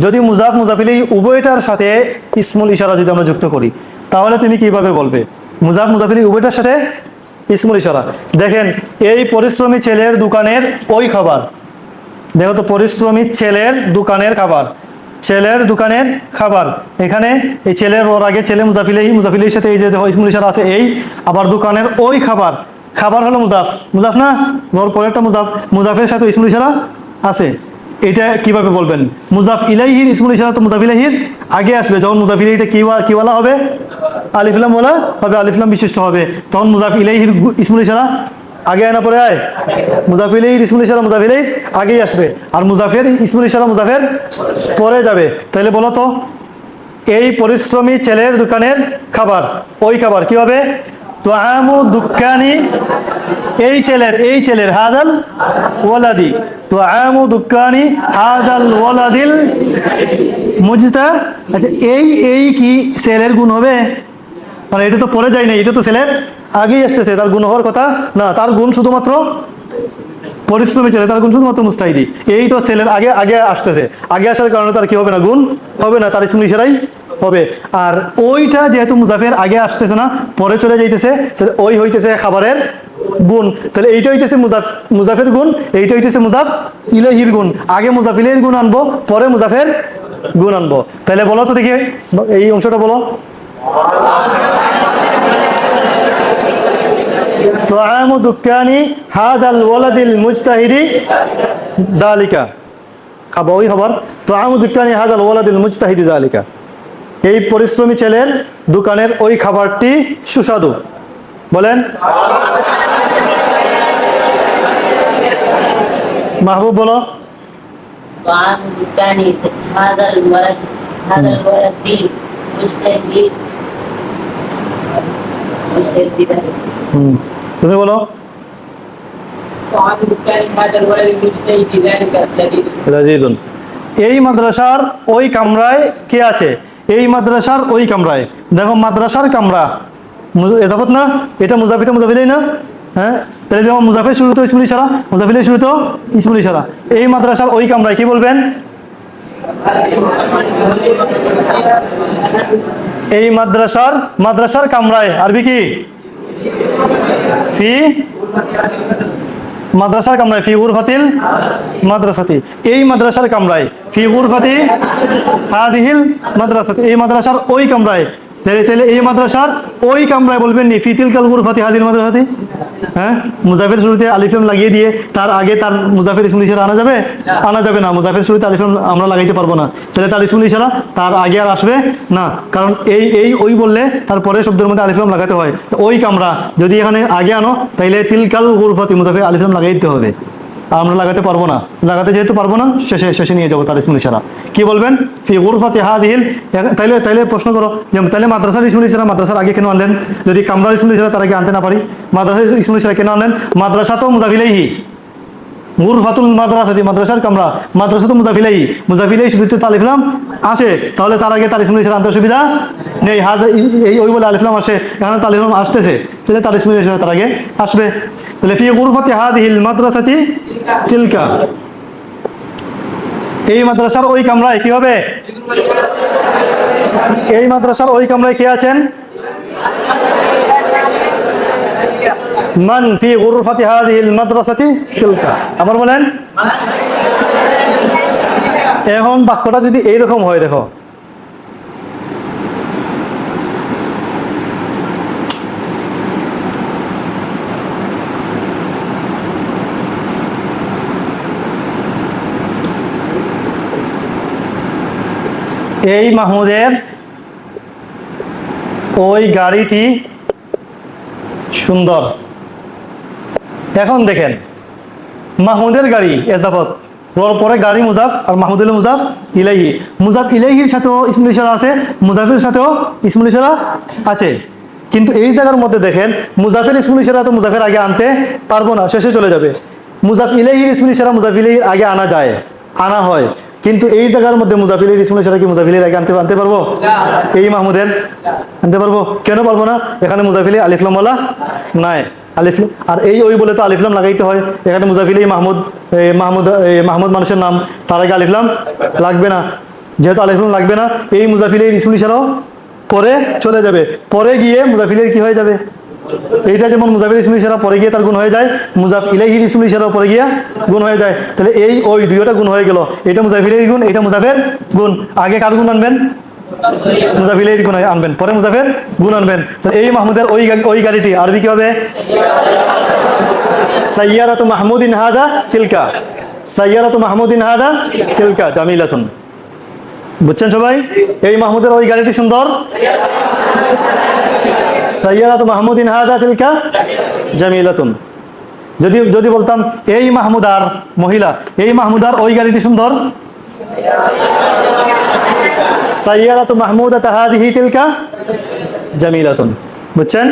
যদি মুজাফ মুজাফিলি উভয়টার সাথে ইসমুল ইশারা যদি আমরা যুক্ত করি, তাহলে তুমি কিভাবে বলবে? মুজাফ মুজাফিলি উভয়টার সাথে ইসমুল ইশারা। দেখেন, এই পরিশ্রমী ছেলের দোকানের ওই খাবার, দেখো তো, পরিশ্রমী ছেলের দোকানের খাবার, ছেলের দোকানের খাবার, এখানে এই ছেলের ওর আগে ছেলে মুজাফিলেহি, মুজাফিলের সাথে এই যে দেখো ইসমুল ইশারা আছে এই, আবার দোকানের ওই খাবার, খাবার হলো মুজাফ, মুজাফ না, ওর পরে একটা মুজাফ, মুজাফের সাথে ইসমুল ইশারা আছে। এটা কিভাবে বলবেন? মুজাফ ইলাইহির ইসমুল ইশারা তো মুজাফ ইলাইহির আগে আসবে, যখন মুজাফ ইলাইহিটা কি ওয়ালা হবে? আলিফ লাম ওয়ালা হবে, আলিফ লাম বিশিষ্ট হবে, তখন মুজাফ ইলাইহির ইসমুল ইশারা আগে আনা পরে আয়, মুজাফ ইলাইহির ইসমুল ইশারা মুজাফ ইলাইহির আগেই আসবে, আর মুজাফের ইসমুল ইশারা মুজাফের পরে যাবে। তাহলে বলো তো, এই পরিশ্রমী ছেলের দোকানের খাবার, ওই খাবার কি হবে? তুআমু দুক্কানি, এই ছেলের হাদাল ওয়ালাদি, তুআমু দুক্কানি হাদাল ওয়ালাদিল মুজতা। আচ্ছা, এই কি ছেলের গুণ হবে? মানে এটা তো পরে যায় না, এটা তো ছেলের আগেই আসতেছে, তার গুণ হওয়ার কথা না, তার গুণ শুধুমাত্র পরিশ্রমী ছেলে, তার গুণ শুধুমাত্র মুস্তাহিদি। এই তো ছেলের আগে আগে আসতেছে, আগে আসার কারণে তার কি হবে না? গুণ হবে না, তার ইসমুল ইশারাই হবে। আর ওইটা যেহেতু মুজাফের আগে আসতেছে না, পরে চলে যাইতেছে, ওই হইতেছে খাবারের গুণ। তাহলে এইটা হইতেছে মুজাফের গুণ, এইটা হইতেছে মুজাফ ইলাইহির গুণ। আগে মুজাফ ইলাইহির গুণ আনবো, পরে মুজাফের গুণ আনবো। তাহলে বলো তো দেখি, এই অংশটা বলো। তুআমু দুক্কানি হাদাল ওয়ালাদিল মুজতাহিদি যালিকা, খাবার ওই খাবার, তুআমু দুক্কানি হাদাল ওয়ালাদিল মুজতাহিদি যালিকা, এই পরিশ্রমী ছেলের দোকানের ওই খাবারটি সুস্বাদু। বলেন মাহবুব, বলো। তুআমু দুক্কানি হাদাল ওয়ালাদিল মুজতাহিদি, তুমি বলো। এই মাদ্রাসার ওই কামরায় কে আছে? এই মাদ্রাসার ওই কামরায়, দেখো মাদ্রাসার কামরা এজাফত না, এটা মুজাফিটা মুজাফিলাই না, হ্যাঁ, তাহলে দেখো মুজাফের শুরু তো ইসমুল ইশারা, মুজাফিলের শুরু তো ইসমুল ইশারা। এই মাদ্রাসার ওই কামরায় কি বলবেন? এই মাদ্রাসার কামরায় আরবি কি? ফি মাদ্রাসার কামরায়, ফি গুরফাতিল মাদ্রাসাতি, এই মাদ্রাসার কামরায়, ফি গুরফাতি হাদিহিল মাদ্রাসাতি, এই মাদ্রাসার ওই কামরায়। তাহলে এই মাদ্রাসার ওই কামরায় বলবেন নি ফি তিলকাল গুরফাতি হাদিহিল মাদ্রাসাতি? হ্যাঁ, মুজাফের শুরুতে আলিফ লাম লাগিয়ে দিয়ে তার আগে তার মুজাফের ইসমুল ইশারা আনা যাবে? আনা যাবে না, মুজাফের শুরুতে আলিফ লাম আমরা লাগাইতে পারবো না, তাহলে তার ইসমুল ইশারা তার আগে আর আসবে না, কারণ ওই বললে তারপরে শব্দের মধ্যে আলিফ লাম লাগাতে হয়। তো ওই কামরা যদি এখানে আগে আনো, তাইলে তিলকাল গুরফাতি মুজাফের আলিফ লাম লাগাইতে হবে, আমরা লাগাতে পারবো না, লাগাতে যেহেতু পারবো না, শেষে নিয়ে যাবো তার ইসমুল ইশারা। কি বলবেন? ফি গুরফাতি হাদিহিল। তাইলে প্রশ্ন করো যে তাহলে মাদ্রাসার ইসমুল ইশারা মাদ্রাসার আগে কেন আনলেন? যদি কামরার ইসমুল ইশারা তার আগে আনতে না পারি, মাদ্রাসার ইসমুল ইশারা কেন আনলেন? মাদ্রাসা তো মুজাফ ইলাইহি, গুরফাতুল মাদ্রাসাতি, মাদ্রাসার কামরা, মাদ্রাসা তো মুজাফ ইলাইহি, মুজাফ ইলাইহি শুধু তো আলিফ লাম আসে, তাহলে তার আগে তার ইসমুল ইশারা আনতে সুবিধা নেই। এই ওই বলে আলিফ লাম আসে, এখানে তো আলিফ লাম আসতেছে, তাহলে তার ইসমুল ইশারা তার আগে আসবে। তাহলে ফি গুরফাতি হাদিহিল মাদ্রাসাতি তিলকা, এই মাদ্রাসার ওই কামরায় কি হবে? এই মাদ্রাসার ওই কামরায় কে আছেন? মান ফি গুরফাতি হাদিহিল মাদ্রাসাতি তিলকা। আবার বলেন। এখন বাক্যটা যদি এইরকম হয়, দেখো এই মাহমুদের ওই গাড়িটি সুন্দর। এখন দেখেন, মাহমুদের গাড়ি এজাফত, ওর পরে গাড়ি মুজাফ, আর মাহমুদুল মুজাফ ইলাইহি, মুজাফ ইলাইহির সাথেও ইসমুল ইশারা আছে, মুজাফের সাথেও ইসমুল ইশারা আছে। কিন্তু এই জায়গার মধ্যে দেখেন, মুজাফের ইসমুল ইশারা তো মুজাফের আগে আনতে পারবো না, শেষে চলে যাবে। মুজাফ ইলাইহির ইসমুল ইশারা মুজাফ ইলাইহির আগে আনা যায়, আনা হয়, কিন্তু এই জায়গার মধ্যে মুজাফিলের ইসমুল ইশারা কি মুজাফিলের আগে আনতে পারবো? এই মাহমুদের আনতে পারবো? কেন পারবো না? এখানে মুজাফিলে আলিফ লাম ওয়ালা নাই, আলিফ, আর এই ওই বলে তো আলিফ লাম লাগাইতে হয়। এখানে মুজাফিলে মাহমুদ মানুষের নাম, তার আগে আলিফ লাম লাগবে না। যেহেতু আলিফ লাম লাগবে না, এই মুজাফিলের ইসমুল ইশারাও পরে চলে যাবে, পরে গিয়ে মুজাফিলের কি হয়ে যাবে, এইটা যেমন মুজাফির ইসমুল ইশারা পরে গিয়ে তার গুণ হয়ে যায়, মুজাফ ইলাইহির ইসমুল ইশারা পরে গিয়ে গুণ হয়ে যায়। তাহলে এই ওই দুইটা গুণ হয়ে গেল, এটা মুজাফিলের গুণ, এটা মুজাফের গুণ। আগে কার গুণ আনবেন, মুজাফিলের গুণ আনবেন, পরে মুজাফের গুণ আনবেন। তো এই মাহমুদের ওই গাড়িটি আরবি কি হবে, সাইয়ারাতু মাহমুদিন হাদা তিলকা, সাইয়ারাতু মাহমুদিন হাদা তিলকা জামিলাতুন। বুঝছেন সবাই? এই মাহমুদের ওই গাড়িটি সুন্দর, সাইয়ারাতু মাহমুদিন হাদা তিলকা জামিলাতুন। যদি বলতাম এই মাহমুদার মহিলা, এই মাহমুদার ওই গাড়িটি সুন্দর, সাইয়ারাতু মাহমুদাতা হাদিহি তিলকা জামিলাতুন। বুঝছেন?